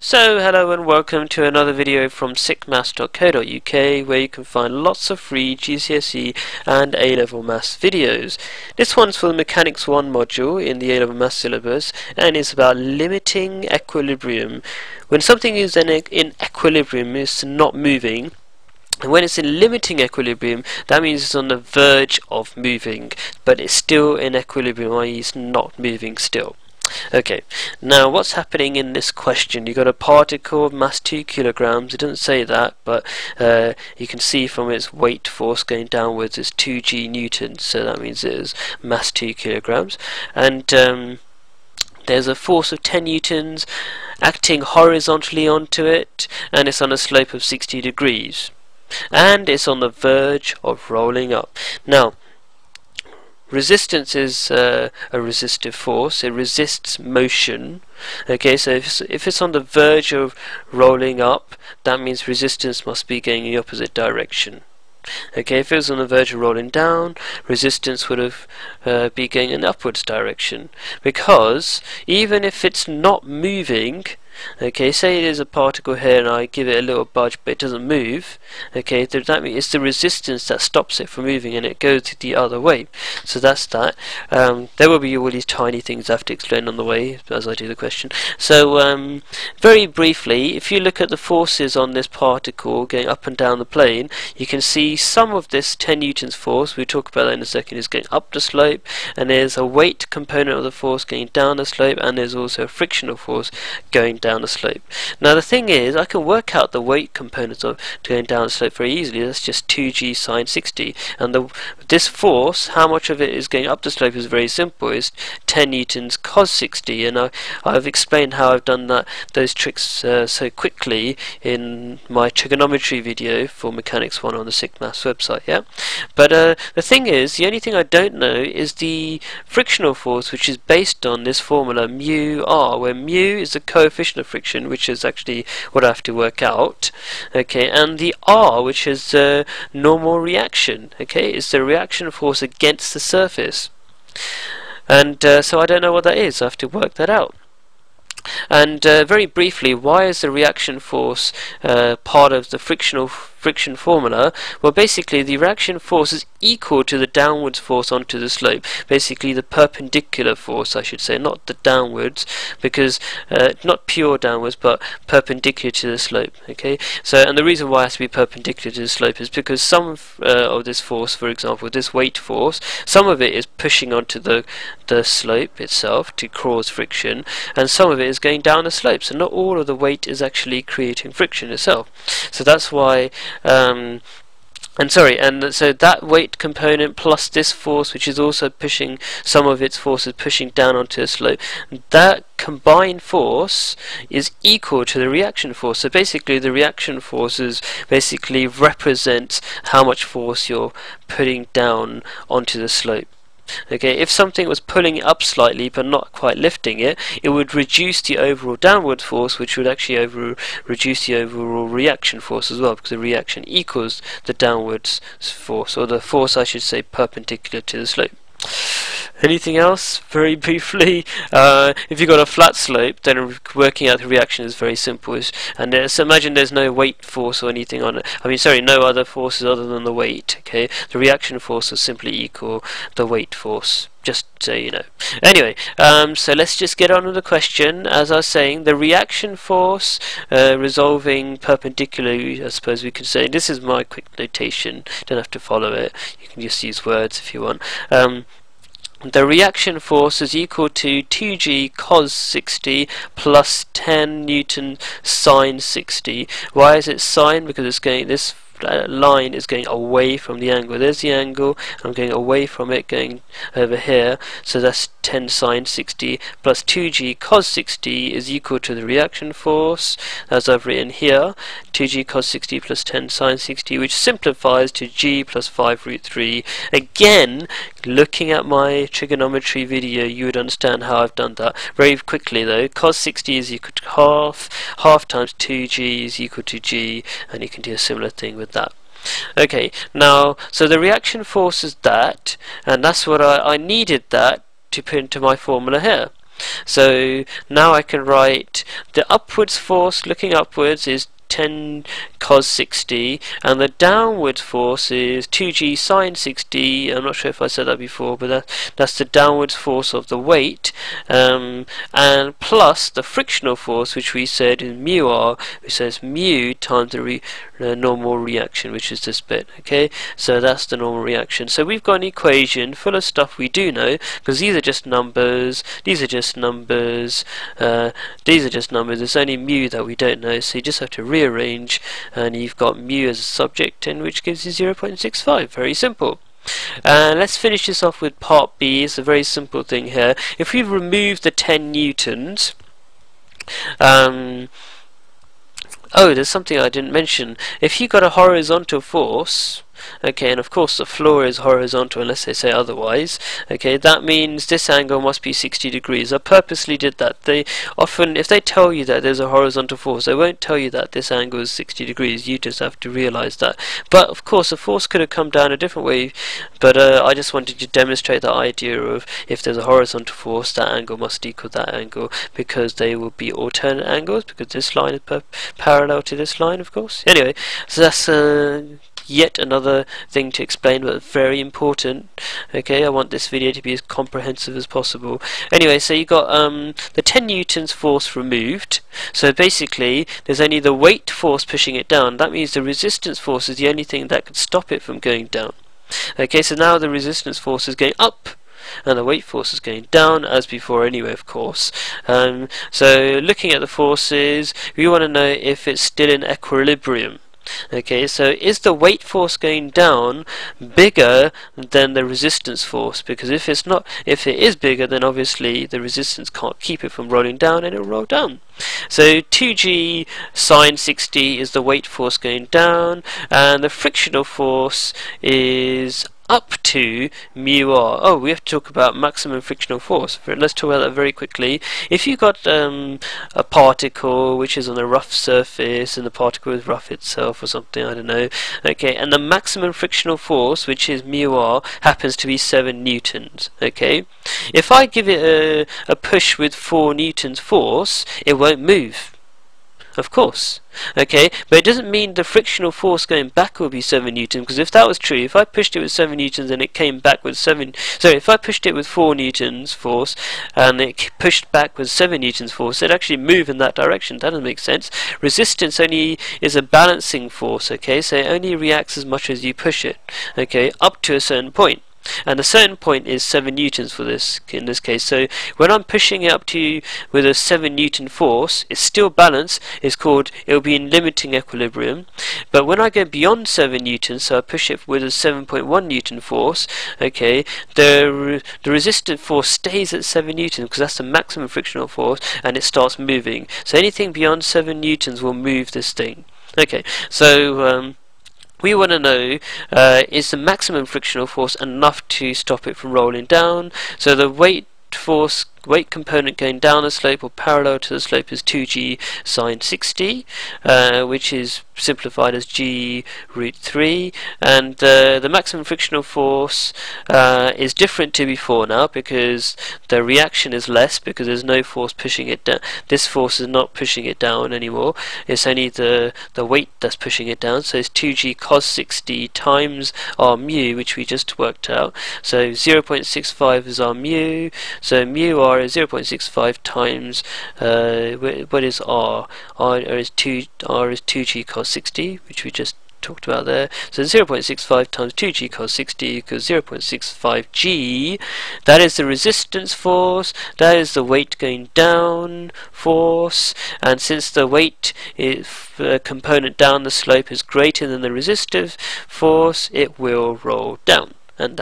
So hello and welcome to another video from sickmaths.co.uk, where you can find lots of free GCSE and A-level maths videos. This one's for the Mechanics 1 module in the A-level maths syllabus, and it's about limiting equilibrium. When something is in equilibrium, it's not moving. And when it's in limiting equilibrium, that means it's on the verge of moving, but it's still in equilibrium, i.e. it's not moving still. Okay, now what's happening in this question? You've got a particle of mass 2 kilograms. It doesn't say that, but you can see from its weight force going downwards is 2g newtons, so that means it is mass 2 kilograms. And there's a force of 10 newtons acting horizontally onto it, and it's on a slope of 60 degrees. And it's on the verge of rolling up. Now, resistance is a resistive force. It resists motion. Okay, so if it's on the verge of rolling up, that means resistance must be going in the opposite direction. Okay, if it was on the verge of rolling down, resistance would have be going in the upwards direction. Because even if it's not moving, okay, say there's a particle here and I give it a little budge but it doesn't move, okay, that means it's the resistance that stops it from moving and it goes the other way. So that's that. There will be all these tiny things I have to explain on the way as I do the question. So very briefly, if you look at the forces on this particle going up and down the plane, you can see some of this 10 newtons force, we'll talk about that in a second, is going up the slope, and there's a weight component of the force going down the slope, and there's also a frictional force going down the slope. Now the thing is, I can work out the weight components of going down the slope very easily. That's just 2g sine 60, and this force, how much of it is going up the slope, is very simple. It's 10 newtons cos 60, and I've explained how I've done those tricks so quickly in my trigonometry video for Mechanics 1 on the Sick Maths website. Yeah, but the thing is, the only thing I don't know is the frictional force, which is based on this formula mu r, where mu is the coefficient of friction, which is actually what I have to work out. Okay, and the r, which is the normal reaction. Okay, is the reaction force against the surface. And so I don't know what that is. I have to work that out. And very briefly, why is the reaction force part of the friction formula? Well, basically the reaction force is equal to the downwards force onto the slope. Basically the perpendicular force, I should say, not the downwards, because not pure downwards, but perpendicular to the slope. Okay, so and the reason why it has to be perpendicular to the slope is because some of this force, for example this weight force, some of it is pushing onto the slope itself to cause friction, and some of it is going down the slope, so not all of the weight is actually creating friction itself. So that's why so that weight component plus this force, which is also pushing, some of its force is pushing down onto the slope, that combined force is equal to the reaction force. So basically the reaction forces basically represents how much force you're putting down onto the slope. Okay, if something was pulling it up slightly but not quite lifting it, it would reduce the overall downward force, which would actually reduce the overall reaction force as well, because the reaction equals the downwards force, or the force, I should say, perpendicular to the slope. Anything else? Very briefly, if you've got a flat slope, then working out the reaction is very simple. And so imagine there's no weight force or anything on it. I mean, sorry, no other forces other than the weight. Okay, the reaction force will simply equal the weight force. Just so you know. Anyway, so let's just get on with the question. As I was saying, the reaction force resolving perpendicularly, I suppose we could say. This is my quick notation. Don't have to follow it. You can just use words if you want. The reaction force is equal to 2g cos 60 plus 10 newton sine 60. Why is it sine? Because it's going, this line is going away from the angle. There's the angle, I'm going away from it, going over here, so that's 10 sine 60 plus 2g cos 60 is equal to the reaction force, as I've written here, 2g cos 60 plus 10 sine 60, which simplifies to g plus 5 root 3. Again, looking at my trigonometry video, you would understand how I've done that. Very quickly though, cos 60 is equal to half times 2g is equal to g, and you can do a similar thing with that. Okay, now, so the reaction force is that, and that's what I needed that to put into my formula here. So now I can write the upwards force looking upwards is 10 cos 60, and the downward force is 2g sine 60. I'm not sure if I said that before, but that's the downward force of the weight, and plus the frictional force, which we said is mu r, which says mu times the normal reaction, which is this bit. Okay, so that's the normal reaction. So we've got an equation full of stuff we do know, because these are just numbers, these are just numbers, these are just numbers. It's only mu that we don't know, so you just have to rearrange, and you've got mu as a subject, and which gives you 0.65. Very simple. Let's finish this off with part B. It's a very simple thing here. If we remove the 10 newtons, oh, there's something I didn't mention. If you got a horizontal force, okay, and of course the floor is horizontal unless they say otherwise, okay, that means this angle must be 60 degrees. I purposely did that. They often, if they tell you that there's a horizontal force, they won't tell you that this angle is 60 degrees. You just have to realize that. But of course the force could have come down a different way, but I just wanted to demonstrate the idea of if there's a horizontal force, that angle must equal that angle, because they will be alternate angles, because this line is parallel to this line, of course. Anyway, so that's yet another thing to explain, but very important. Okay, I want this video to be as comprehensive as possible. Anyway, so you got the 10 newtons force removed. So basically there's only the weight force pushing it down. That means the resistance force is the only thing that could stop it from going down. Okay, so now the resistance force is going up and the weight force is going down as before anyway, of course. So looking at the forces, we want to know if it's still in equilibrium. Okay, so is the weight force going down bigger than the resistance force? Because if it's not, if it is bigger, then obviously the resistance can't keep it from rolling down, and it'll roll down. So 2g sine 60 is the weight force going down, and the frictional force is up to mu r. Oh, we have to talk about maximum frictional force. Let's talk about that very quickly. If you've got a particle which is on a rough surface, and the particle is rough itself or something, I don't know, okay, and the maximum frictional force, which is mu r, happens to be 7 newtons, okay, if I give it a push with 4 newtons force, it won't move. Of course, okay, but it doesn't mean the frictional force going back will be 7 newtons, because if that was true, if I pushed it with 7 newtons and it came back with if I pushed it with 4 newtons force and it pushed back with 7 newtons force, it'd actually move in that direction. That doesn't make sense. Resistance only is a balancing force, okay, so it only reacts as much as you push it, okay, up to a certain point. And the certain point is 7 newtons for this, in this case. So when I'm pushing it up to with a 7 newton force, it's still balanced. It'll be in limiting equilibrium. But when I go beyond 7 newtons, so I push it with a 7.1 newton force, okay, the resistant force stays at 7 newtons, because that's the maximum frictional force, and it starts moving. So anything beyond 7 newtons will move this thing. Okay, so we want to know, is the maximum frictional force enough to stop it from rolling down? So the weight component going down the slope or parallel to the slope is 2g sine 60, which is simplified as g root 3, and the maximum frictional force is different to before now, because the reaction is less, because there's no force pushing it down. This force is not pushing it down anymore, it's only the weight that's pushing it down. So it's 2g cos 60 times our mu, which we just worked out. So 0.65 is our mu, so mu r is 0.65 times what is r? R is 2g cos 60, which we just talked about there. So 0.65 times 2g cos 60 equals 0.65 g. That is the resistance force, that is the weight going down force, and since the weight component down the slope is greater than the resistive force, it will roll down. And